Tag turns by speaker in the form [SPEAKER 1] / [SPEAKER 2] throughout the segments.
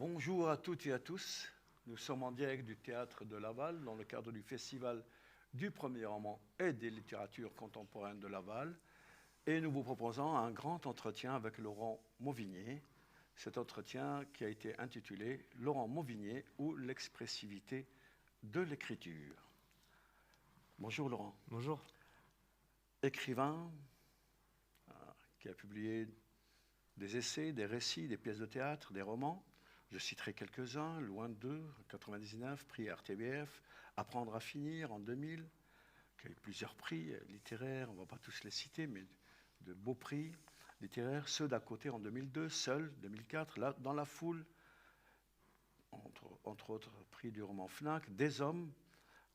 [SPEAKER 1] Bonjour à toutes et à tous. Nous sommes en direct du Théâtre de Laval dans le cadre du Festival du Premier Roman et des littératures contemporaines de Laval. Et nous vous proposons un grand entretien avec Laurent Mauvigné. Cet entretien qui a été intitulé « Laurent Mauvigné ou l'expressivité de l'écriture ». Bonjour Laurent.
[SPEAKER 2] Bonjour.
[SPEAKER 1] Écrivain qui a publié des essais, des récits, des pièces de théâtre, des romans. Je citerai quelques-uns, Loin de deux, en 1999, prix RTBF, Apprendre à finir, en 2000, qui a eu plusieurs prix littéraires, on ne va pas tous les citer, mais de beaux prix littéraires. Ceux d'à côté en 2002, Seul, 2004, là, Dans la foule, entre autres prix du roman Fnac, Des hommes,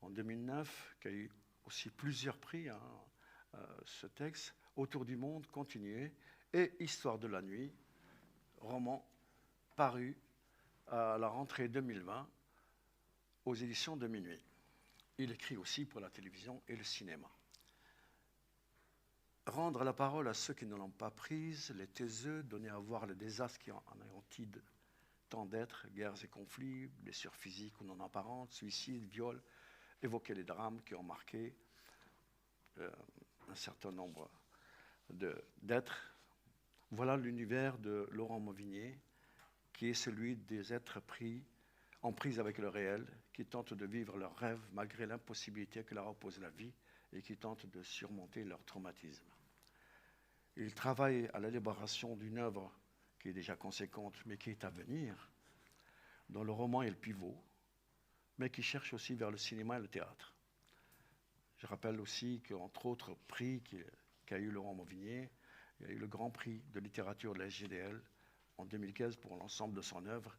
[SPEAKER 1] en 2009, qui a eu aussi plusieurs prix, ce texte, Autour du monde, Continuer, et Histoire de la nuit, roman paru à la rentrée 2020 aux éditions de Minuit. Il écrit aussi pour la télévision et le cinéma. Rendre la parole à ceux qui ne l'ont pas prise, les taiseux, donner à voir le désastre qui en anéantit tant d'êtres, guerres et conflits, blessures physiques ou non apparentes, suicides, viols, évoquer les drames qui ont marqué un certain nombre d'êtres. Voilà l'univers de Laurent Mauvigné, qui est celui des êtres en prise avec le réel, qui tentent de vivre leurs rêves malgré l'impossibilité que leur oppose la vie et qui tentent de surmonter leur traumatisme. Il travaille à l'élaboration d'une œuvre qui est déjà conséquente, mais qui est à venir, dont le roman est le pivot, mais qui cherche aussi vers le cinéma et le théâtre. Je rappelle aussi qu'entre autres prix qu'a eu Laurent Mauvigné, il y a eu le Grand Prix de littérature de la SGDL en 2015 pour l'ensemble de son œuvre,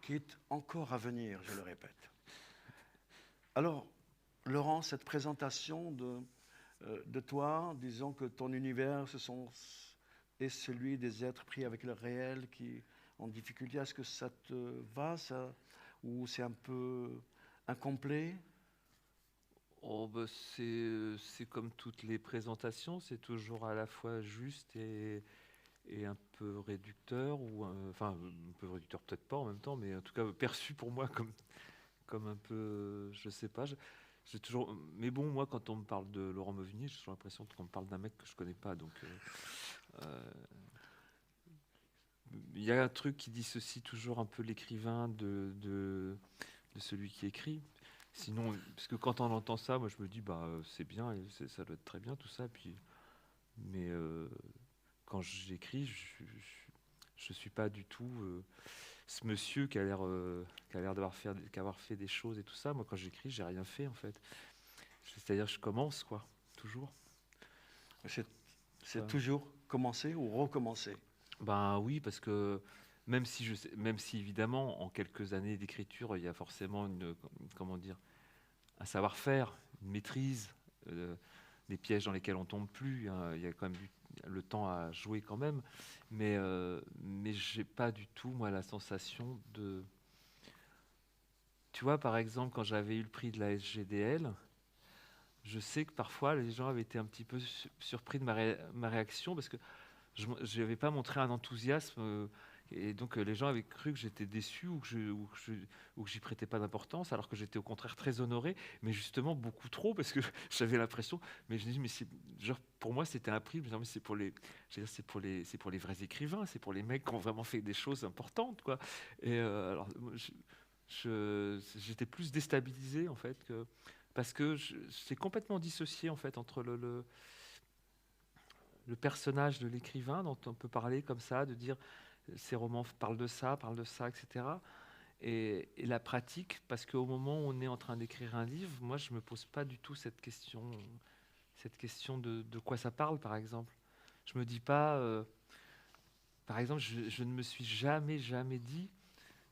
[SPEAKER 1] qui est encore à venir, je le répète. Alors, Laurent, cette présentation de toi, disons que ton univers est celui des êtres pris avec le réel qui en difficulté, est-ce que ça te va, ça, ou c'est un peu incomplet?
[SPEAKER 2] Oh, bah, c'est comme toutes les présentations, c'est toujours à la fois juste et un peu réducteur, enfin un peu réducteur peut-être pas en même temps, mais en tout cas perçu pour moi comme un peu, je sais pas. J'ai toujours, mais bon, moi quand on me parle de Laurent Mauvigny, j'ai toujours l'impression qu'on me parle d'un mec que je connais pas, donc il y a un truc qui dissocie toujours un peu l'écrivain de celui qui écrit. Sinon, parce que quand on entend ça, moi je me dis bah c'est bien, et ça doit être très bien tout ça. Puis, mais quand j'écris, je suis pas du tout ce monsieur qui a l'air d'avoir fait des choses et tout ça. Moi quand j'écris, j'ai rien fait en fait. C'est-à-dire je commence quoi, toujours.
[SPEAKER 1] C'est toujours commencer ou recommencer?
[SPEAKER 2] Ben oui, parce que même si évidemment en quelques années d'écriture, il y a forcément comment dire, un savoir-faire, une maîtrise, des pièges dans lesquels on tombe plus, hein. Il y a quand même le temps à jouer quand même, mais j'ai pas du tout moi la sensation de. Tu vois, par exemple, quand j'avais eu le prix de la SGDL, je sais que parfois les gens avaient été un petit peu surpris de ma réaction parce que je n'avais pas montré un enthousiasme et donc les gens avaient cru que j'étais déçu ou que j'y prêtais pas d'importance alors que j'étais au contraire très honoré, mais justement beaucoup trop parce que j'avais l'impression, mais je me dis mais genre pour moi c'était un prix, mais c'est pour les, je veux dire, c'est pour les vrais écrivains, c'est pour les mecs qui ont vraiment fait des choses importantes quoi. Et alors j'étais plus déstabilisé en fait que parce que c'est complètement dissocié en fait entre le personnage de l'écrivain dont on peut parler comme ça, de dire ces romans parlent de ça, etc. Et la pratique, parce qu'au moment où on est en train d'écrire un livre, moi je me pose pas du tout cette question de quoi ça parle, par exemple. Je me dis pas, par exemple, je ne me suis jamais dit,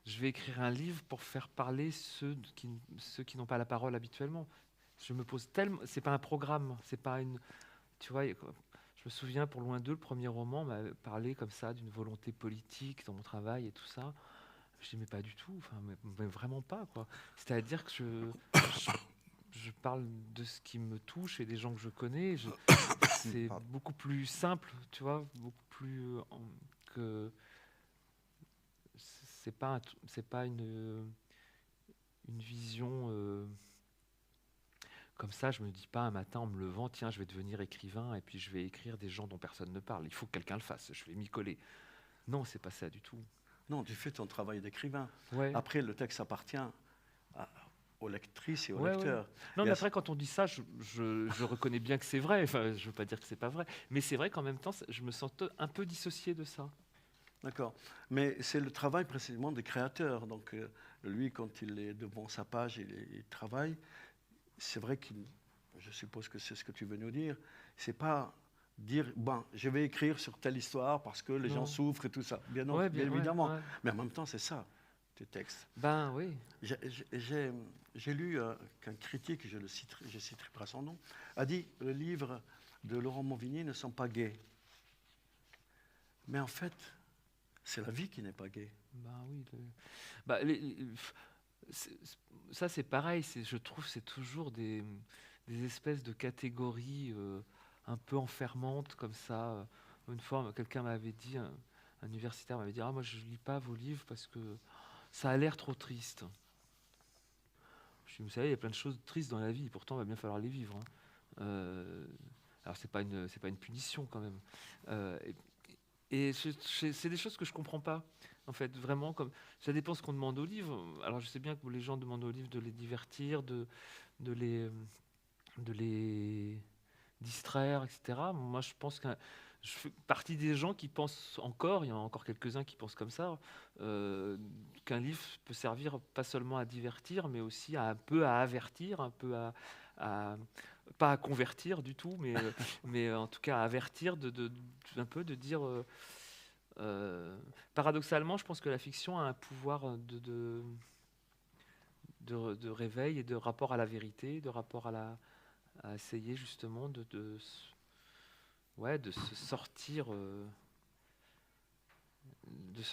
[SPEAKER 2] je vais écrire un livre pour faire parler ceux qui n'ont pas la parole habituellement. Je me pose tellement, c'est pas un programme, c'est pas une, tu vois. Je me souviens, pour Loin d'eux, le premier roman m'a parlé comme ça d'une volonté politique dans mon travail et tout ça. Je dis mais pas du tout, enfin mais vraiment pas quoi. C'est-à-dire que je parle de ce qui me touche et des gens que je connais. C'est
[SPEAKER 1] Pardon.
[SPEAKER 2] beaucoup plus simple, tu vois, beaucoup plus que c'est pas une vision comme ça. Je me dis pas un matin en me levant, tiens, je vais devenir écrivain et puis je vais écrire des gens dont personne ne parle. Il faut que quelqu'un le fasse. Je vais m'y coller. Non, c'est pas ça du tout.
[SPEAKER 1] Non, tu fais ton travail d'écrivain.
[SPEAKER 2] Ouais.
[SPEAKER 1] Après, le texte appartient aux lectrices et aux
[SPEAKER 2] Ouais, ouais.
[SPEAKER 1] lecteurs.
[SPEAKER 2] Non,
[SPEAKER 1] Et
[SPEAKER 2] mais
[SPEAKER 1] à
[SPEAKER 2] après, quand on dit ça, je reconnais bien que c'est vrai. Enfin, je veux pas dire que c'est pas vrai, mais c'est vrai qu'en même temps, je me sens un peu dissocié de ça.
[SPEAKER 1] D'accord. Mais c'est le travail précisément des créateurs. Donc, lui, quand il est devant sa page, il travaille. C'est vrai qu'il, je suppose que c'est ce que tu veux nous dire, c'est pas dire, bon, je vais écrire sur telle histoire parce que les
[SPEAKER 2] Non.
[SPEAKER 1] gens souffrent et tout ça. Bien,
[SPEAKER 2] Ouais,
[SPEAKER 1] bien
[SPEAKER 2] ouais,
[SPEAKER 1] évidemment.
[SPEAKER 2] ouais.
[SPEAKER 1] Mais en même temps, c'est ça, tes textes.
[SPEAKER 2] Ben oui.
[SPEAKER 1] J'ai lu qu'un critique, je citerai pas son nom, a dit les livres de Laurent Monvigny ne sont pas gays. Mais en fait, c'est la vie qui n'est pas gaie.
[SPEAKER 2] Ben oui. Bah, ça, c'est pareil. Je trouve que c'est toujours des espèces de catégories un peu enfermantes comme ça. Une fois, quelqu'un m'avait dit, un universitaire m'avait dit, ah, moi, je lis pas vos livres parce que ça a l'air trop triste. Je dis, vous savez, il y a plein de choses tristes dans la vie, pourtant, il va bien falloir les vivre. Alors, c'est pas une punition quand même. Et c'est des choses que je comprends pas. En fait, vraiment, comme ça dépend ce qu'on demande aux livres. Alors, je sais bien que les gens demandent aux livres de les divertir, de les distraire, etc. Moi, je pense que je fais partie des gens qui pensent encore, il y en a encore quelques-uns qui pensent comme ça, qu'un livre peut servir pas seulement à divertir, mais aussi un peu à avertir, un peu pas à convertir du tout, mais en tout cas à avertir, un peu de dire... paradoxalement, je pense que la fiction a un pouvoir de réveil et de rapport à la vérité, de rapport à essayer justement de se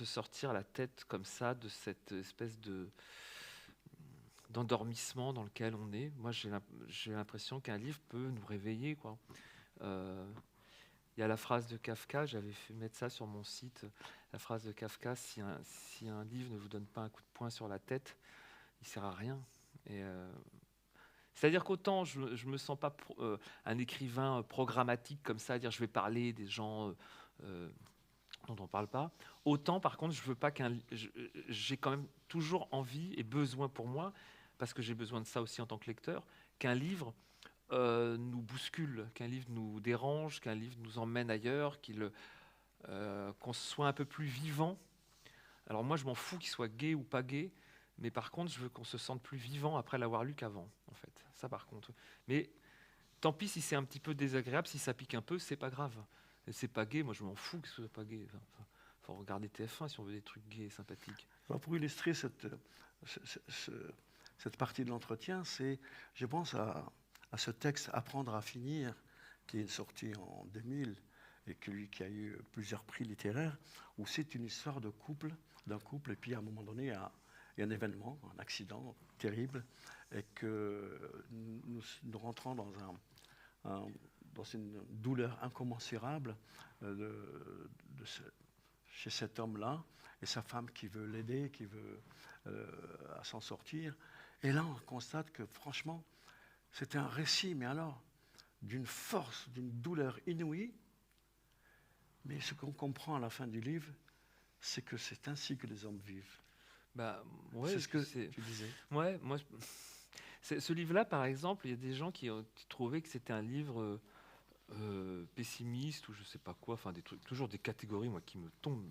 [SPEAKER 2] sortir, la tête comme ça de cette espèce d'endormissement dans lequel on est. Moi, j'ai l'impression qu'un livre peut nous réveiller, quoi. Il y a la phrase de Kafka, j'avais fait mettre ça sur mon site, la phrase de Kafka, si un livre ne vous donne pas un coup de poing sur la tête, il ne sert à rien. C'est-à-dire qu'autant je ne me sens pas un écrivain programmatique comme ça, à dire je vais parler des gens dont on ne parle pas, autant par contre je veux pas j'ai quand même toujours envie et besoin pour moi, parce que j'ai besoin de ça aussi en tant que lecteur, qu'un livre nous bouscule, qu'un livre nous dérange, qu'un livre nous emmène ailleurs, qu'on soit un peu plus vivant. Alors moi, je m'en fous qu'il soit gay ou pas gay, mais par contre, je veux qu'on se sente plus vivant après l'avoir lu qu'avant, en fait. Ça, par contre. Mais tant pis si c'est un petit peu désagréable, si ça pique un peu, c'est pas grave. Et c'est pas gay, moi, je m'en fous que ce soit pas gay. Enfin, faut regarder TF1 si on veut des trucs gays et sympathiques.
[SPEAKER 1] Alors pour illustrer cette partie de l'entretien, je pense à ce texte « Apprendre à finir » qui est sorti en 2000 et qui a eu plusieurs prix littéraires, où c'est une histoire d'un couple, et puis à un moment donné, il y a un événement, un accident terrible, et que nous rentrons dans une douleur incommensurable chez cet homme-là, et sa femme qui veut l'aider, qui veut à s'en sortir. Et là, on constate que franchement, c'était un récit, mais alors, d'une force, d'une douleur inouïe. Mais ce qu'on comprend à la fin du livre, c'est que c'est ainsi que les hommes vivent.
[SPEAKER 2] Bah, ouais,
[SPEAKER 1] c'est ce que tu disais.
[SPEAKER 2] Ouais, moi, ce livre-là, par exemple, il y a des gens qui trouvaient que c'était un livre pessimiste ou je sais pas quoi, enfin des trucs, toujours des catégories, moi, qui me tombent,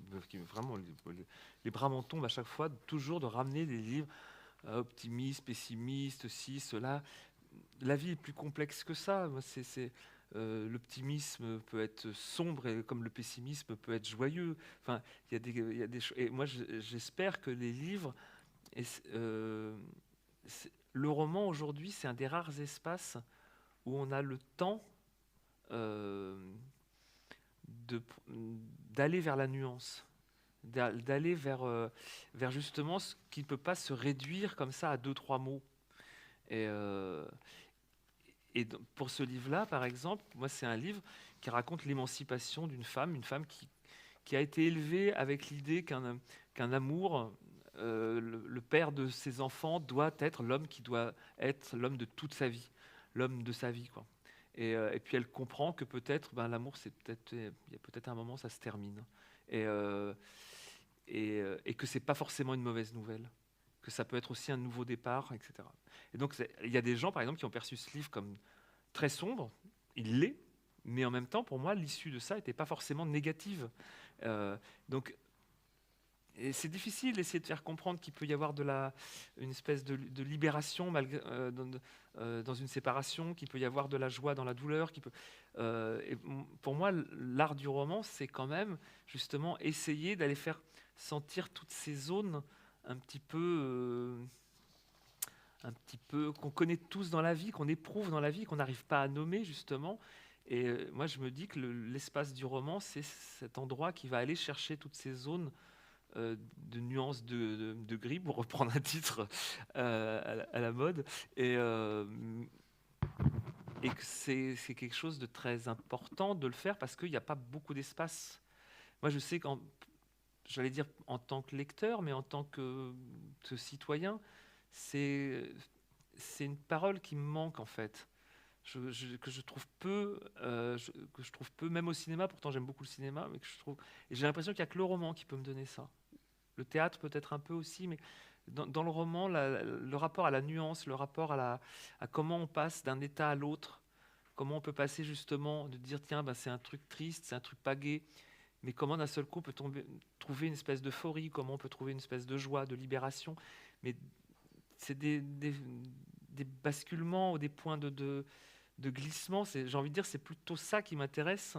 [SPEAKER 2] vraiment, les bras m'en tombent à chaque fois, toujours de ramener des livres optimistes, pessimistes, ceci, cela. La vie est plus complexe que ça. L'optimisme peut être sombre et comme le pessimisme peut être joyeux. Enfin, il y a des choses. Et moi, j'espère que les livres, le roman aujourd'hui, c'est un des rares espaces où on a le temps d'aller vers la nuance, d'aller vers justement ce qui ne peut pas se réduire comme ça à 2-3 mots. Et pour ce livre-là, par exemple, moi, c'est un livre qui raconte l'émancipation d'une femme, une femme qui a été élevée avec l'idée qu'un amour le père de ses enfants doit être l'homme qui doit être l'homme de toute sa vie, l'homme de sa vie, quoi. Et puis elle comprend que peut-être, l'amour, il y a peut-être un moment, ça se termine. Et, euh, et que c'est pas forcément une mauvaise nouvelle, que ça peut être aussi un nouveau départ, etc. Et donc, il y a des gens, par exemple, qui ont perçu ce livre comme très sombre. Il l'est, mais en même temps, pour moi, l'issue de ça n'était pas forcément négative. Donc, et c'est difficile d'essayer de faire comprendre qu'il peut y avoir une espèce de libération dans une séparation, qu'il peut y avoir de la joie dans la douleur. Pour moi, l'art du roman, c'est quand même justement essayer d'aller faire sentir toutes ces zones un petit peu qu'on connaît tous dans la vie, qu'on éprouve dans la vie, qu'on n'arrive pas à nommer justement. Et moi, je me dis que l'espace du roman, c'est cet endroit qui va aller chercher toutes ces zones de nuances de gris, pour reprendre un titre à la mode, et que c'est quelque chose de très important de le faire parce qu'il n'y a pas beaucoup d'espace. Moi, je sais j'allais dire en tant que lecteur, mais en tant que citoyen, c'est une parole qui me manque en fait. Que je trouve peu, que je trouve peu, même au cinéma. Pourtant, j'aime beaucoup le cinéma, mais et j'ai l'impression qu'il n'y a que le roman qui peut me donner ça. Le théâtre peut-être un peu aussi, mais dans le roman, le rapport à la nuance, le rapport à comment on passe d'un état à l'autre, comment on peut passer justement de dire tiens, c'est un truc triste, c'est un truc pas gai, mais comment d'un seul coup on peut trouver une espèce d'euphorie, comment on peut trouver une espèce de joie, de libération. Mais c'est des basculements ou des points de glissement. J'ai envie de dire, c'est plutôt ça qui m'intéresse,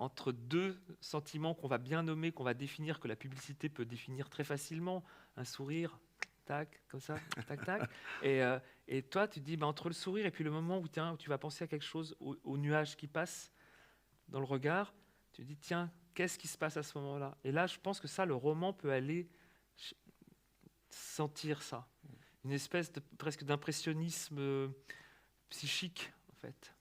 [SPEAKER 2] entre deux sentiments qu'on va bien nommer, qu'on va définir, que la publicité peut définir très facilement. Un sourire, tac, comme ça, tac, tac. Et toi, tu te dis, entre le sourire et puis le moment où tu vas penser à quelque chose, au nuage qui passe dans le regard, tu te dis, tiens, qu'est-ce qui se passe à ce moment-là? Et là, je pense que ça, le roman peut aller sentir ça. Une espèce presque d'impressionnisme psychique, en fait.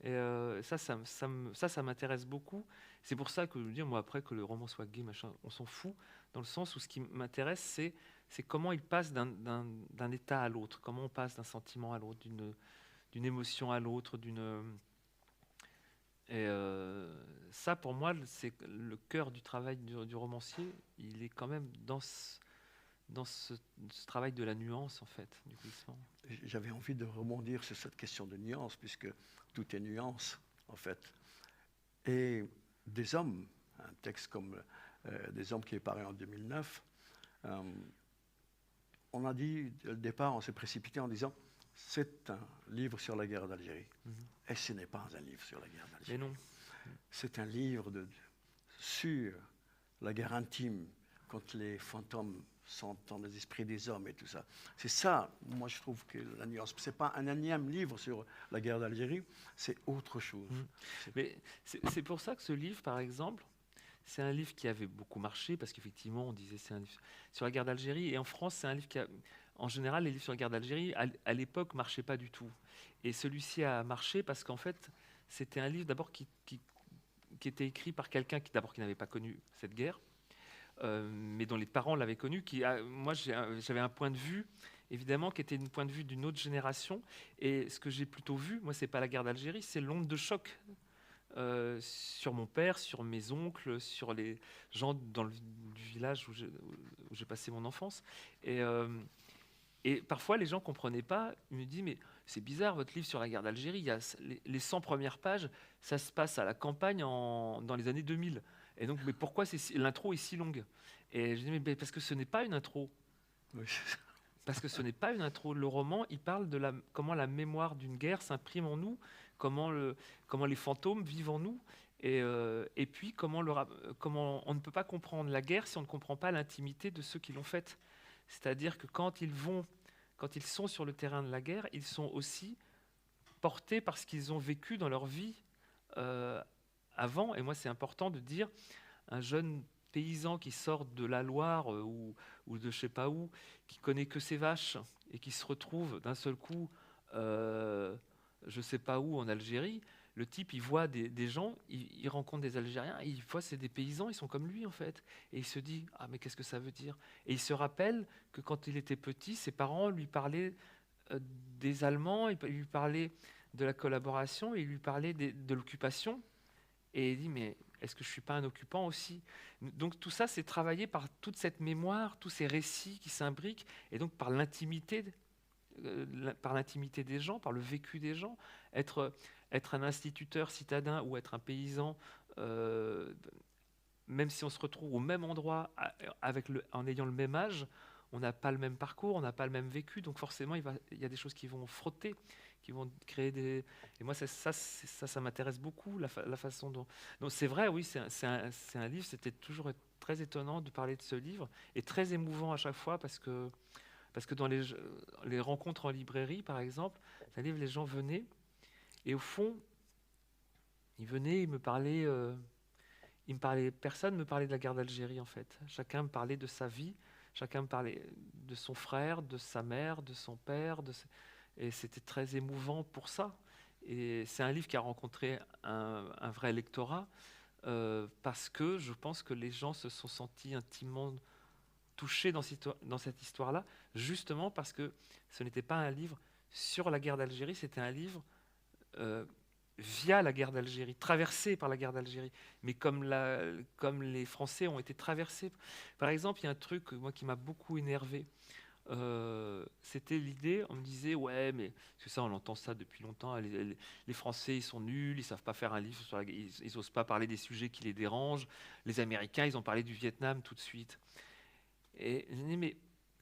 [SPEAKER 2] Et ça m'intéresse beaucoup. C'est pour ça que je veux dire, moi, après que le roman soit gay, machin, on s'en fout, dans le sens où ce qui m'intéresse, c'est comment il passe d'un état à l'autre, comment on passe d'un sentiment à l'autre, d'une émotion à l'autre, ça, pour moi, c'est le cœur du travail du romancier. Il est quand même dans ce travail de la nuance, en fait, du glissement.
[SPEAKER 1] J'avais envie de rebondir sur cette question de nuance, puisque tout est nuance, en fait. Et des hommes, un texte comme Des hommes qui est paru en 2009, on a dit, au départ, on s'est précipité en disant c'est un livre sur la guerre d'Algérie. Et ce n'est pas un livre sur la guerre d'Algérie.
[SPEAKER 2] Mais non.
[SPEAKER 1] C'est un livre sur la guerre intime, quand les fantômes sont dans les esprits des hommes et tout ça. C'est ça, moi je trouve que la nuance. Ce n'est pas un énième livre sur la guerre d'Algérie, c'est autre chose.
[SPEAKER 2] Mais c'est pour ça que ce livre, par exemple, c'est un livre qui avait beaucoup marché, parce qu'effectivement, on disait c'est un livre sur la guerre d'Algérie. Et en France, c'est un livre qui en général, les livres sur la guerre d'Algérie, à l'époque, ne marchaient pas du tout. Et celui-ci a marché parce qu'en fait, c'était un livre d'abord qui était écrit par quelqu'un qui n'avait pas connu cette guerre, mais dont les parents l'avaient connu. Moi, j'avais un point de vue, évidemment, qui était un point de vue d'une autre génération. Et ce que j'ai plutôt vu, moi, c'est pas la guerre d'Algérie, c'est l'onde de choc sur mon père, sur mes oncles, sur les gens du village où j'ai passé mon enfance. Et parfois, les gens ne comprenaient pas. Ils me disent, mais c'est bizarre, votre livre sur la guerre d'Algérie, il y a les 100 premières pages, ça se passe à la campagne dans les années 2000. Et donc, mais pourquoi l'intro est si longue? Et je dis, mais parce que ce n'est pas une intro.
[SPEAKER 1] Oui.
[SPEAKER 2] Parce que ce n'est pas une intro. Le roman, il parle de comment la mémoire d'une guerre s'imprime en nous, comment les fantômes vivent en nous, et puis comment on ne peut pas comprendre la guerre si on ne comprend pas l'intimité de ceux qui l'ont faite. C'est-à-dire que quand ils sont sur le terrain de la guerre, ils sont aussi portés par ce qu'ils ont vécu dans leur vie avant. Et moi, c'est important de dire, un jeune paysan qui sort de la Loire ou de je sais pas où, qui connaît que ses vaches et qui se retrouve d'un seul coup, je sais pas où, en Algérie, le type, il voit des gens, il rencontre des Algériens, et il voit c'est des paysans, ils sont comme lui en fait. Et il se dit, ah mais qu'est-ce que ça veut dire? Et il se rappelle que quand il était petit, ses parents lui parlaient des Allemands, il lui parlait de la collaboration, il lui parlait de l'occupation. Et il dit, mais est-ce que je ne suis pas un occupant aussi? Donc tout ça, c'est travaillé par toute cette mémoire, tous ces récits qui s'imbriquent, et donc par l'intimité des gens, par le vécu des gens. Être un instituteur citadin ou être un paysan, euh, même si on se retrouve au même endroit en ayant le même âge, on n'a pas le même parcours, on n'a pas le même vécu, donc forcément il y a des choses qui vont frotter, qui vont créer des... Et moi ça m'intéresse beaucoup, la façon dont... Donc c'est vrai, oui, c'est un livre, c'était toujours très étonnant de parler de ce livre, et très émouvant à chaque fois, parce que dans les rencontres en librairie, par exemple, c'est un livre, les gens venaient, et au fond, ils venaient, personne ne me parlait de la guerre d'Algérie en fait. Chacun me parlait de sa vie, chacun me parlait de son frère, de sa mère, de son père, et c'était très émouvant pour ça. Et c'est un livre qui a rencontré un vrai lectorat, parce que je pense que les gens se sont sentis intimement touchés dans cette histoire-là, justement parce que ce n'était pas un livre sur la guerre d'Algérie, c'était un livre via la guerre d'Algérie, traversé par la guerre d'Algérie, mais comme les Français ont été traversés. Par exemple, il y a un truc moi qui m'a beaucoup énervé. C'était l'idée, on me disait, ouais, mais c'est ça, on entend ça depuis longtemps, les Français, ils sont nuls, ils savent pas faire un livre sur la guerre, ils osent pas parler des sujets qui les dérangent. Les Américains, ils ont parlé du Vietnam tout de suite. Et je dis, mais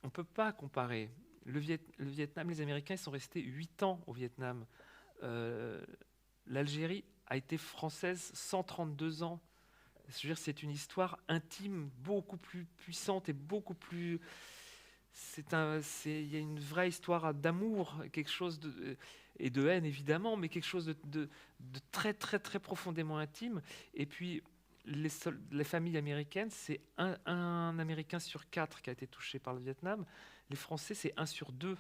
[SPEAKER 2] on peut pas comparer. Le Vietnam, les Américains, ils sont restés 8 ans au Vietnam. Euh, L'Algérie a été française 132 ans. Je veux dire, c'est une histoire intime, beaucoup plus puissante et beaucoup plus... Il y a une vraie histoire d'amour, quelque chose et de haine évidemment, mais quelque chose de très très très profondément intime. Et puis les familles américaines, c'est un Américain sur 4 qui a été touché par le Vietnam. Les Français, c'est 1 sur 2.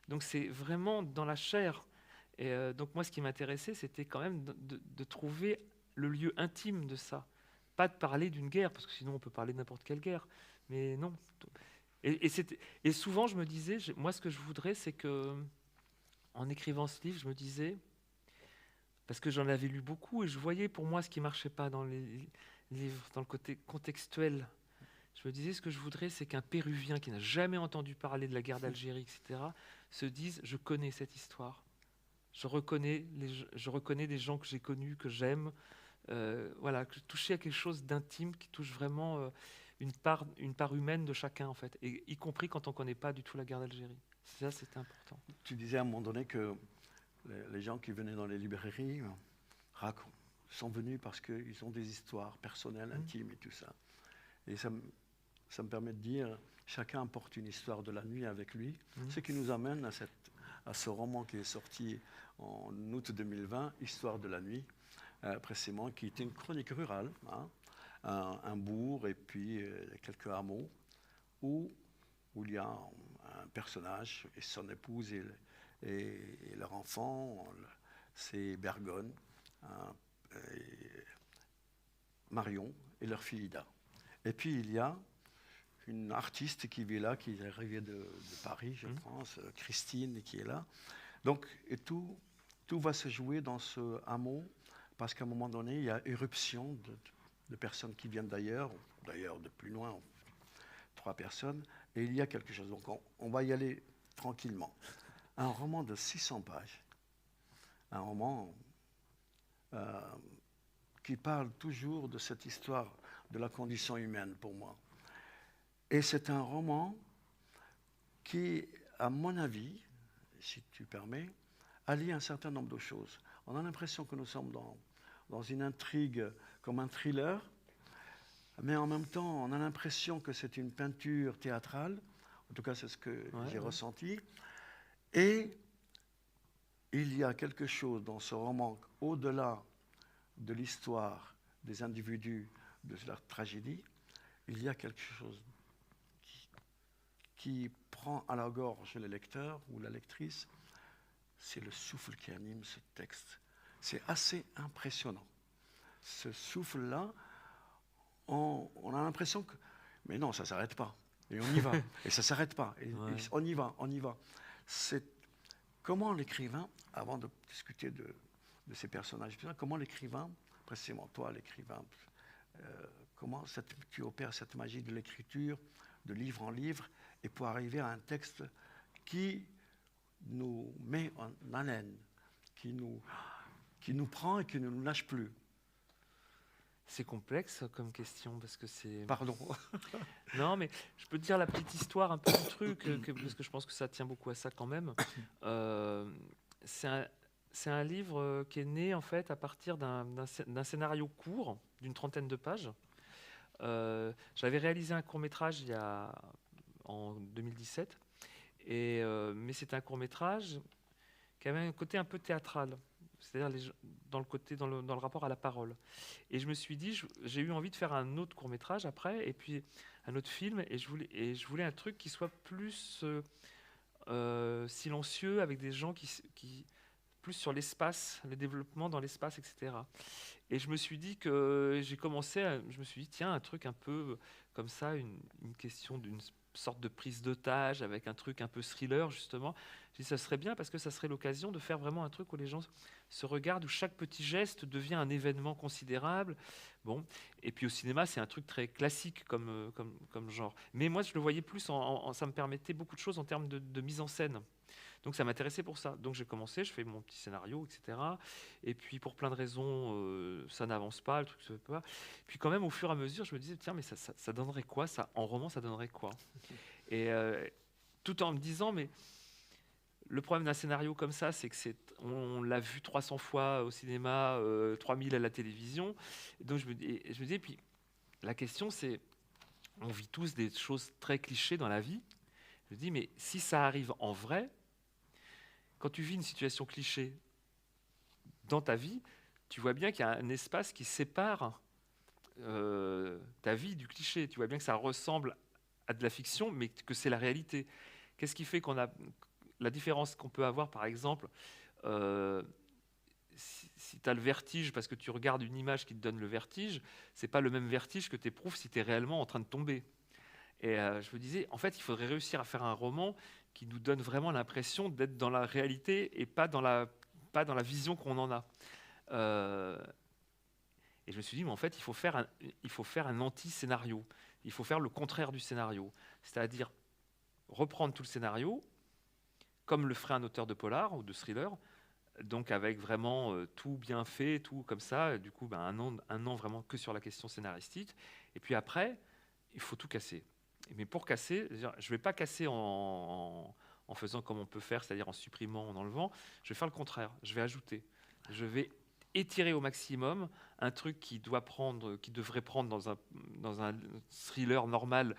[SPEAKER 2] Donc c'est vraiment dans la chair. Et donc moi, ce qui m'intéressait, c'était quand même de trouver le lieu intime de ça. Pas de parler d'une guerre, parce que sinon on peut parler de n'importe quelle guerre. Mais non. Et souvent, je me disais, moi, ce que je voudrais, c'est que, en écrivant ce livre, je me disais, parce que j'en avais lu beaucoup, et je voyais pour moi ce qui marchait pas dans les livres, dans le côté contextuel. Je me disais, ce que je voudrais, c'est qu'un Péruvien qui n'a jamais entendu parler de la guerre d'Algérie, etc., se dise, je connais cette histoire. Je reconnais des gens que j'ai connus, que j'aime. Voilà, toucher à quelque chose d'intime qui touche vraiment une part humaine de chacun, en fait, et y compris quand on ne connaît pas du tout la guerre d'Algérie. Ça, c'est important.
[SPEAKER 1] Tu disais à un moment donné que les gens qui venaient dans les librairies sont venus parce qu'ils ont des histoires personnelles, intimes et tout ça. Et ça me permet de dire, chacun apporte une histoire de la nuit avec lui, ce qui nous amène à ce roman qui est sorti en août 2020, Histoire de la nuit, précisément, qui était une chronique rurale, un bourg et puis quelques hameaux, où il y a un personnage et son épouse et leur enfant, c'est Bergone, Marion et leur fille Ida. Et puis il y a une artiste qui vit là, qui est arrivée de Paris, je pense, Christine, qui est là. Donc, et tout va se jouer dans ce hameau, parce qu'à un moment donné, il y a éruption de personnes qui viennent d'ailleurs de plus loin, 3 personnes, et il y a quelque chose. Donc, on va y aller tranquillement. Un roman de 600 pages, un roman qui parle toujours de cette histoire de la condition humaine, pour moi. Et c'est un roman qui, à mon avis, si tu permets, allie un certain nombre de choses. On a l'impression que nous sommes dans une intrigue comme un thriller, mais en même temps, on a l'impression que c'est une peinture théâtrale. En tout cas, c'est ce que j'ai ressenti. Et il y a quelque chose dans ce roman, au-delà de l'histoire des individus, de leur tragédie, il y a quelque chose qui prend à la gorge le lecteur ou la lectrice. C'est le souffle qui anime ce texte. C'est assez impressionnant. Ce souffle-là, on a l'impression que... Mais non, ça ne s'arrête pas. Et on y va. Et ça ne s'arrête pas. Et on y va, on y va. C'est comment l'écrivain, avant de discuter de ces personnages, comment l'écrivain, précisément toi l'écrivain, comment tu opères cette magie de l'écriture, de livre en livre, et pour arriver à un texte qui nous met en haleine, qui nous prend et qui ne nous lâche plus.
[SPEAKER 2] C'est complexe comme question parce que c'est...
[SPEAKER 1] Pardon.
[SPEAKER 2] Non, mais je peux te dire la petite histoire un peu du truc, parce que je pense que ça tient beaucoup à ça quand même. C'est un livre qui est né en fait à partir d'un scénario court d'une 30aine de pages. J'avais réalisé un court-métrage en 2017, mais c'était un court-métrage qui avait un côté un peu théâtral, c'est-à-dire dans le rapport à la parole. Et je me suis dit, j'ai eu envie de faire un autre court-métrage après, et puis un autre film, et je voulais un truc qui soit plus silencieux, avec des gens qui plus sur l'espace, le développement dans l'espace, etc. Et je me suis dit je me suis dit, tiens, un truc un peu comme ça, une question d'une sorte de prise d'otage avec un truc un peu thriller, justement. J'ai dit, ça serait bien parce que ça serait l'occasion de faire vraiment un truc où les gens se regardent, où chaque petit geste devient un événement considérable. Bon. Et puis au cinéma, c'est un truc très classique comme genre. Mais moi, je le voyais plus, ça me permettait beaucoup de choses en termes de mise en scène. Donc ça m'intéressait pour ça. Donc j'ai commencé, je fais mon petit scénario, etc. Et puis pour plein de raisons, ça n'avance pas, le truc se fait pas. Puis quand même, au fur et à mesure, je me disais, tiens, mais ça donnerait quoi ça? En roman, ça donnerait quoi? Et tout en me disant, mais le problème d'un scénario comme ça, c'est que on l'a vu 300 fois au cinéma, 3000 à la télévision. Donc je me dis, puis la question c'est, on vit tous des choses très clichés dans la vie. Je me dis, mais si ça arrive en vrai, quand tu vis une situation cliché dans ta vie, tu vois bien qu'il y a un espace qui sépare ta vie du cliché. Tu vois bien que ça ressemble à de la fiction, mais que c'est la réalité. Qu'est-ce qui fait qu'on a la différence qu'on peut avoir, par exemple, si tu as le vertige parce que tu regardes une image qui te donne le vertige, c'est pas le même vertige que tu éprouves si tu es réellement en train de tomber. Et je me disais, en fait, il faudrait réussir à faire un roman qui nous donne vraiment l'impression d'être dans la réalité et pas dans la vision qu'on en a. Et je me suis dit, mais en fait, il faut faire un anti-scénario. Il faut faire le contraire du scénario. C'est-à-dire reprendre tout le scénario, comme le ferait un auteur de polar ou de thriller, donc avec vraiment tout bien fait, tout comme ça. Du coup, un an vraiment que sur la question scénaristique. Et puis après, il faut tout casser. Mais pour casser, je ne vais pas casser en faisant comme on peut faire, c'est-à-dire en supprimant, en enlevant. Je vais faire le contraire. Je vais ajouter. Je vais étirer au maximum un truc qui devrait prendre dans un thriller normal,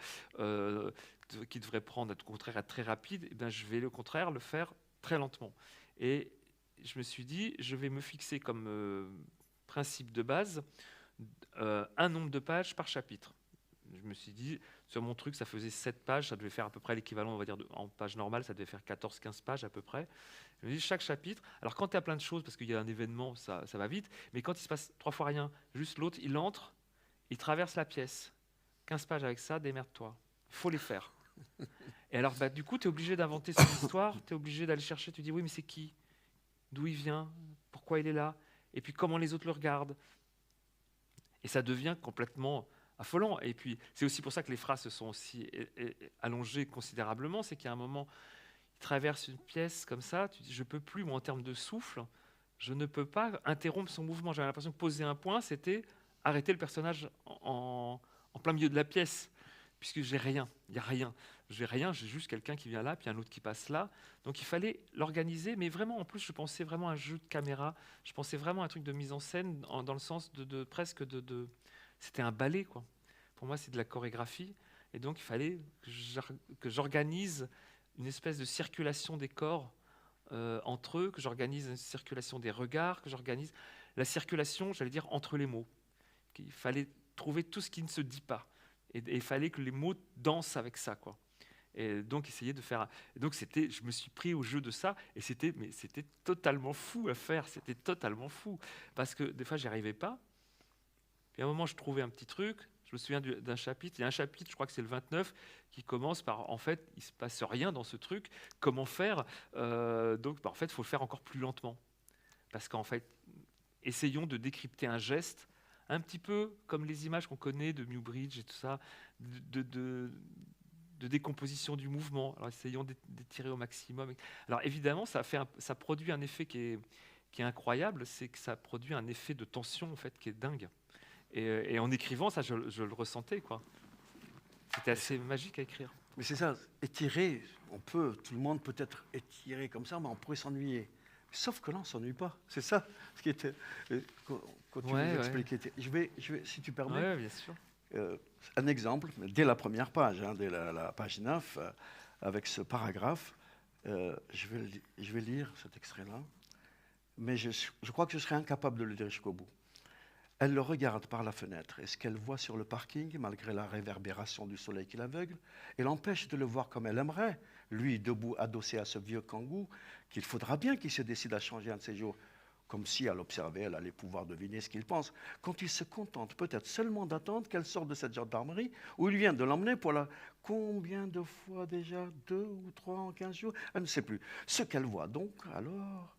[SPEAKER 2] qui devrait prendre, au contraire, être très rapide. Et bien, je vais, au contraire, le faire très lentement. Et je me suis dit, je vais me fixer comme principe de base un nombre de pages par chapitre. Je me suis dit, sur mon truc, ça faisait 7 pages, ça devait faire à peu près l'équivalent, on va dire, en page normale, ça devait faire 14-15 pages à peu près. Je me dis, chaque chapitre, alors quand tu as plein de choses, parce qu'il y a un événement, ça va vite, mais quand il se passe 3 fois rien, juste l'autre, il entre, il traverse la pièce. 15 pages avec ça, démerde-toi. Il faut les faire. Et alors, du coup, tu es obligé d'inventer son histoire, tu es obligé d'aller chercher, tu dis, oui, mais c'est qui? D'où il vient? Pourquoi il est là? Et puis, comment les autres le regardent? Et ça devient complètement affolant. Et puis, c'est aussi pour ça que les phrases se sont aussi allongées considérablement. C'est qu'il y a un moment, il traverse une pièce comme ça, tu dis, je ne peux plus, moi, en termes de souffle, je ne peux pas interrompre son mouvement. J'avais l'impression que poser un point, c'était arrêter le personnage en plein milieu de la pièce, puisque j'ai rien, il n'y a rien. J'ai rien, j'ai juste quelqu'un qui vient là, puis un autre qui passe là. Donc il fallait l'organiser, mais vraiment, en plus, je pensais vraiment à un jeu de caméra, je pensais vraiment à un truc de mise en scène, dans le sens presque de... C'était un ballet, quoi. Pour moi, c'est de la chorégraphie. Et donc, il fallait que j'organise une espèce de circulation des corps entre eux, que j'organise une circulation des regards, que j'organise la circulation, j'allais dire, entre les mots. Il fallait trouver tout ce qui ne se dit pas. Et il fallait que les mots dansent avec ça, quoi. Et donc essayer de faire. Et donc je me suis pris au jeu de ça et c'était totalement fou à faire. C'était totalement fou parce que des fois j'y arrivais pas. Puis à un moment je trouvais un petit truc. Je me souviens d'un chapitre. Il y a un chapitre, je crois que c'est le 29, qui commence par en fait il se passe rien dans ce truc. Comment faire Donc en fait il faut le faire encore plus lentement parce qu'en fait essayons de décrypter un geste. Un petit peu comme les images qu'on connaît de Newbridge et tout ça, de décomposition du mouvement. Alors essayons d'étirer au maximum. Alors évidemment, ça produit un effet qui est incroyable, c'est que ça produit un effet de tension en fait qui est dingue. Et en écrivant ça, je le ressentais quoi. C'était assez magique à écrire.
[SPEAKER 1] Mais c'est ça, étirer, tout le monde peut être étiré comme ça, mais on pourrait s'ennuyer. Sauf que là, on ne s'ennuie pas. C'est ça ce qui était. Quand tu nous expliquais. Je vais, si tu permets.
[SPEAKER 2] Oui, bien sûr.
[SPEAKER 1] Un exemple, dès la première page, dès la page 9, avec ce paragraphe, je vais lire cet extrait-là, mais je crois que je serai incapable de le lire jusqu'au bout. Elle le regarde par la fenêtre, et ce qu'elle voit sur le parking, malgré la réverbération du soleil qui l'aveugle, et l'empêche de le voir comme elle aimerait, lui debout adossé à ce vieux kangou, qu'il faudra bien qu'il se décide à changer un de ces jours, comme si, à l'observer, elle allait pouvoir deviner ce qu'il pense, quand il se contente peut-être seulement d'attendre qu'elle sorte de cette gendarmerie, où il vient de l'emmener pour la... Combien de fois déjà 2 ou 3 en 15 jours? Elle ne sait plus. Ce qu'elle voit donc, alors,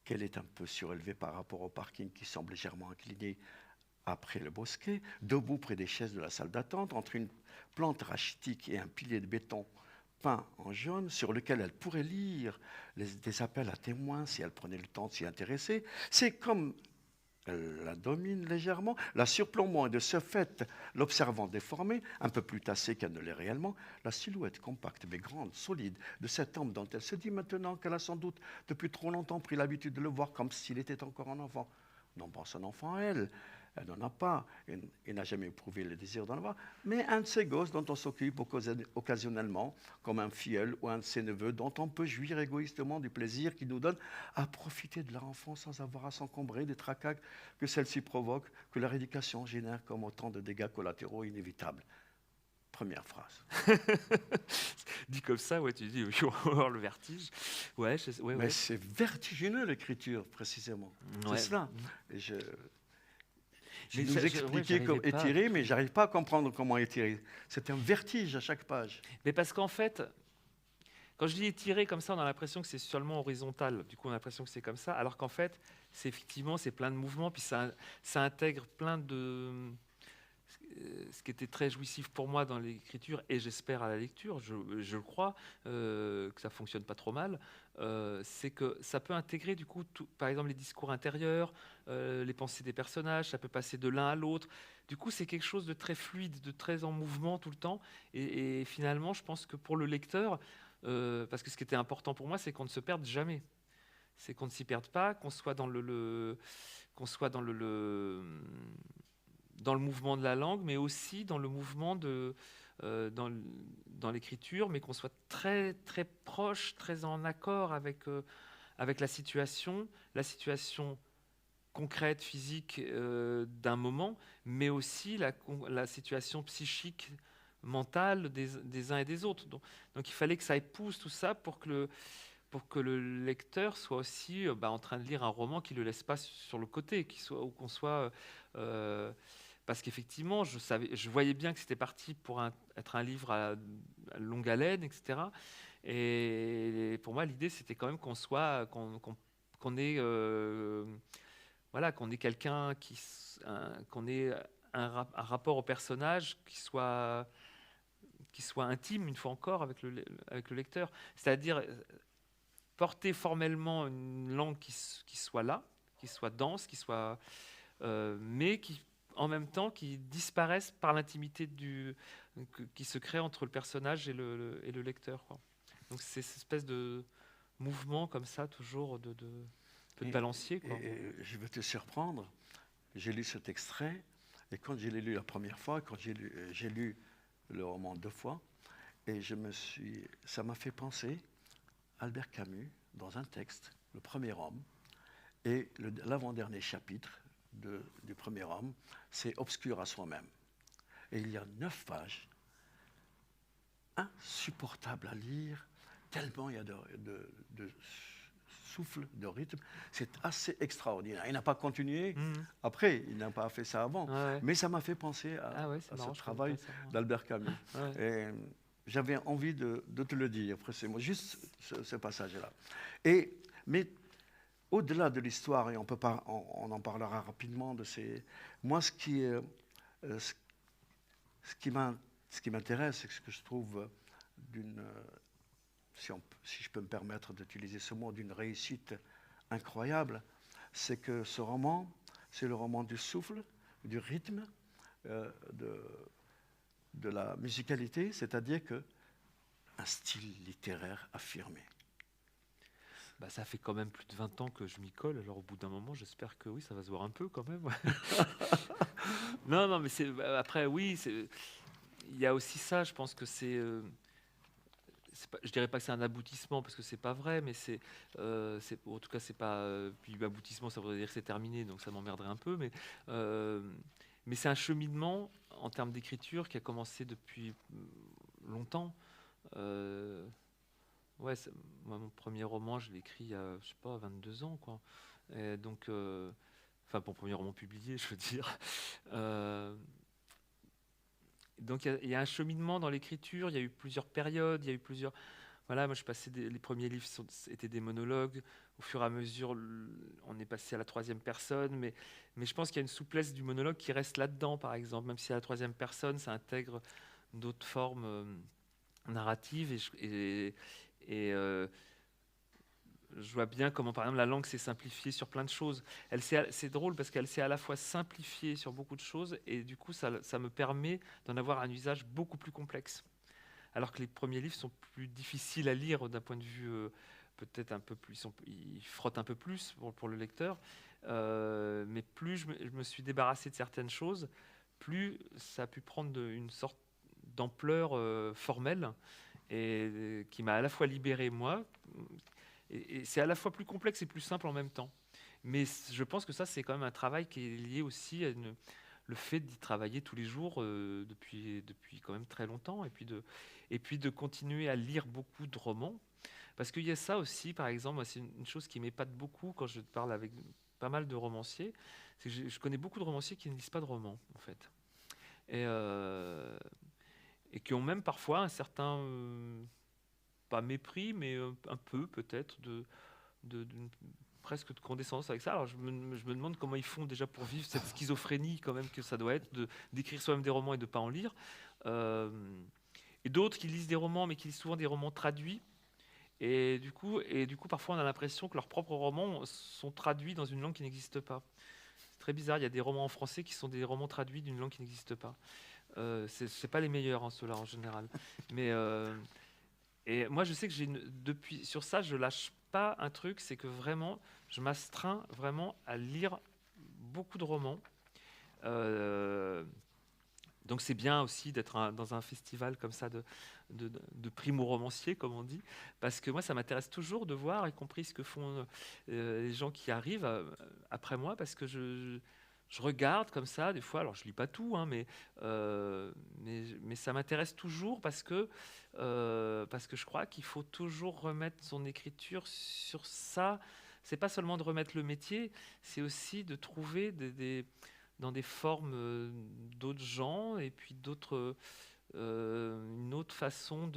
[SPEAKER 1] qu'elle est un peu surélevée par rapport au parking qui semble légèrement incliné après le bosquet, debout près des chaises de la salle d'attente, entre une plante rachitique et un pilier de béton peint en jaune, sur lequel elle pourrait lire des appels à témoins si elle prenait le temps de s'y intéresser. C'est comme elle la domine légèrement, la surplombant et de ce fait l'observant déformée, un peu plus tassée qu'elle ne l'est réellement, la silhouette compacte mais grande, solide de cet homme dont elle se dit maintenant qu'elle a sans doute depuis trop longtemps pris l'habitude de le voir comme s'il était encore un enfant. Non pas son enfant à elle, elle n'en a pas, et n'a jamais éprouvé le désir d'en avoir, mais un de ces gosses dont on s'occupe occasionnellement, comme un filleul ou un de ses neveux, dont on peut jouir égoïstement du plaisir qu'il nous donne à profiter de leur enfance sans avoir à s'encombrer des tracas que celle-ci provoque, que leur éducation génère comme autant de dégâts collatéraux inévitables. Première phrase.
[SPEAKER 2] Dit comme ça, ouais, tu dis, il faut avoir le vertige. Ouais,
[SPEAKER 1] mais c'est vertigineux l'écriture, précisément.
[SPEAKER 2] Ouais.
[SPEAKER 1] C'est cela. Et je nous expliquais comme étirer, mais je n'arrive pas à comprendre comment étirer. C'est un vertige à chaque page.
[SPEAKER 2] Mais parce qu'en fait, quand je dis étirer comme ça, on a l'impression que c'est seulement horizontal. Du coup, on a l'impression que c'est comme ça, alors qu'en fait, c'est effectivement, c'est plein de mouvements, puis ça intègre plein de... Ce qui était très jouissif pour moi dans l'écriture, et j'espère à la lecture, je le crois, que ça ne fonctionne pas trop mal, c'est que ça peut intégrer du coup, par exemple, les discours intérieurs, les pensées des personnages, ça peut passer de l'un à l'autre. Du coup, c'est quelque chose de très fluide, de très en mouvement tout le temps. Et finalement, je pense que pour le lecteur, parce que ce qui était important pour moi, c'est qu'on ne se perde jamais. C'est qu'on ne s'y perde pas, qu'on soit dans qu'on soit dans dans le mouvement de la langue, mais aussi dans le mouvement dans l'écriture, mais qu'on soit très, très proche, très en accord avec la situation concrète, physique d'un moment, mais aussi la situation psychique, mentale des uns et des autres. Donc il fallait que ça épouse tout ça pour que le lecteur soit aussi en train de lire un roman qui ne le laisse pas sur le côté, ou qu'on soit... parce qu'effectivement, je voyais bien que c'était parti pour être un livre à longue haleine, etc. Et pour moi, l'idée, c'était quand même qu'on ait, voilà, qu'on ait quelqu'un qu'on ait un rapport au personnage qui soit intime, une fois encore, avec le lecteur. C'est-à-dire porter formellement une langue qui soit là, qui soit dense, mais qui en même temps qui disparaissent par l'intimité qui se crée entre le personnage et le lecteur, quoi. Donc c'est cette espèce de mouvement comme ça, toujours de balancier, quoi.
[SPEAKER 1] Et je vais te surprendre, j'ai lu cet extrait, et quand je l'ai lu la première fois, j'ai lu le roman 2 fois, et ça m'a fait penser à Albert Camus dans un texte, Le Premier Homme, et l'avant-dernier chapitre du Premier Homme, c'est Obscur à soi-même. Et il y a 9 pages insupportable à lire, tellement il y a de souffle, de rythme. C'est assez extraordinaire. Il n'a pas continué. Après, il n'a pas fait ça avant. Mais ça m'a fait penser à ce travail d'Albert Camus. Et j'avais envie de te le dire, précisément, juste ce passage-là. Mais au-delà de l'histoire, et on en parlera rapidement de ces... Moi, ce qui m'intéresse, et ce que je trouve d'une... si je peux me permettre d'utiliser ce mot, d'une réussite incroyable, c'est que ce roman, c'est le roman du souffle, du rythme, de la musicalité, c'est-à-dire qu'un style littéraire affirmé.
[SPEAKER 2] Ça fait quand même plus de 20 ans que je m'y colle, alors au bout d'un moment, j'espère que oui, ça va se voir un peu quand même. Non, mais après, oui, il y a aussi ça, je pense que je dirais pas que c'est un aboutissement parce que c'est pas vrai, mais en tout cas c'est pas. Puis aboutissement, ça voudrait dire que c'est terminé, donc ça m'emmerderait un peu. Mais c'est un cheminement en termes d'écriture qui a commencé depuis longtemps. Moi, mon premier roman, je l'ai écrit il y a, je sais pas, 22 ans, quoi. Et donc, enfin, mon premier roman publié, je veux dire. Donc il y a un cheminement dans l'écriture, il y a eu plusieurs périodes, il y a eu plusieurs... Voilà, moi je passais les premiers livres étaient des monologues, au fur et à mesure on est passé à la troisième personne, mais je pense qu'il y a une souplesse du monologue qui reste là-dedans, par exemple, même si à la troisième personne ça intègre d'autres formes narratives, et je vois bien comment, par exemple, la langue s'est simplifiée sur plein de choses. C'est drôle parce qu'elle s'est à la fois simplifiée sur beaucoup de choses et du coup, ça me permet d'en avoir un usage beaucoup plus complexe. Alors que les premiers livres sont plus difficiles à lire d'un point de vue peut-être un peu plus... Ils frottent un peu plus pour le lecteur. Mais plus je me suis débarrassé de certaines choses, plus ça a pu prendre une sorte d'ampleur formelle et qui m'a à la fois libéré moi, et c'est à la fois plus complexe et plus simple en même temps. Mais je pense que ça, c'est quand même un travail qui est lié aussi à le fait d'y travailler tous les jours depuis quand même très longtemps, et puis de continuer à lire beaucoup de romans. Parce qu'il y a ça aussi, par exemple, moi, c'est une chose qui m'épate beaucoup quand je parle avec pas mal de romanciers, c'est que je connais beaucoup de romanciers qui ne lisent pas de romans, en fait. Et qui ont même parfois un certain... pas mépris, mais un peu peut-être presque de condescendance avec ça. Alors je me demande comment ils font déjà pour vivre cette schizophrénie quand même que ça doit être, d'écrire soi-même des romans et de ne pas en lire. Et d'autres qui lisent des romans, mais qui lisent souvent des romans traduits. Et du coup parfois on a l'impression que leurs propres romans sont traduits dans une langue qui n'existe pas. C'est très bizarre, il y a des romans en français qui sont des romans traduits d'une langue qui n'existe pas. C'est pas les meilleurs, hein, ceux-là en général. Mais... Et moi, je sais que depuis sur ça, je lâche pas un truc, c'est que vraiment, je m'astreins vraiment à lire beaucoup de romans. Donc c'est bien aussi d'être dans un festival comme ça de primo-romanciers, comme on dit, parce que moi, ça m'intéresse toujours de voir, y compris ce que font les gens qui arrivent après moi, parce que je regarde comme ça, des fois, alors je lis pas tout, hein, mais ça m'intéresse toujours parce que je crois qu'il faut toujours remettre son écriture sur ça. C'est pas seulement de remettre le métier, c'est aussi de trouver dans des formes d'autres gens et puis une autre façon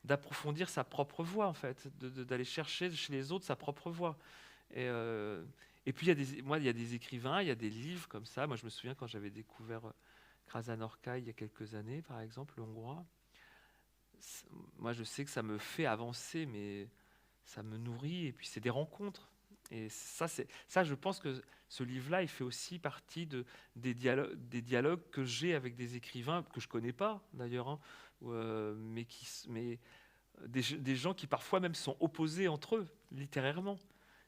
[SPEAKER 2] d'approfondir sa propre voix, en fait, d'aller chercher chez les autres sa propre voix. Et puis, il y a des écrivains, il y a des livres comme ça. Moi, je me souviens quand j'avais découvert Krasznahorkai il y a quelques années, par exemple, le hongrois. Moi, je sais que ça me fait avancer, mais ça me nourrit. Et puis, c'est des rencontres. Et ça, je pense que ce livre-là, il fait aussi partie des dialogues que j'ai avec des écrivains que je connais pas, d'ailleurs, hein, mais des gens qui parfois même sont opposés entre eux, littérairement,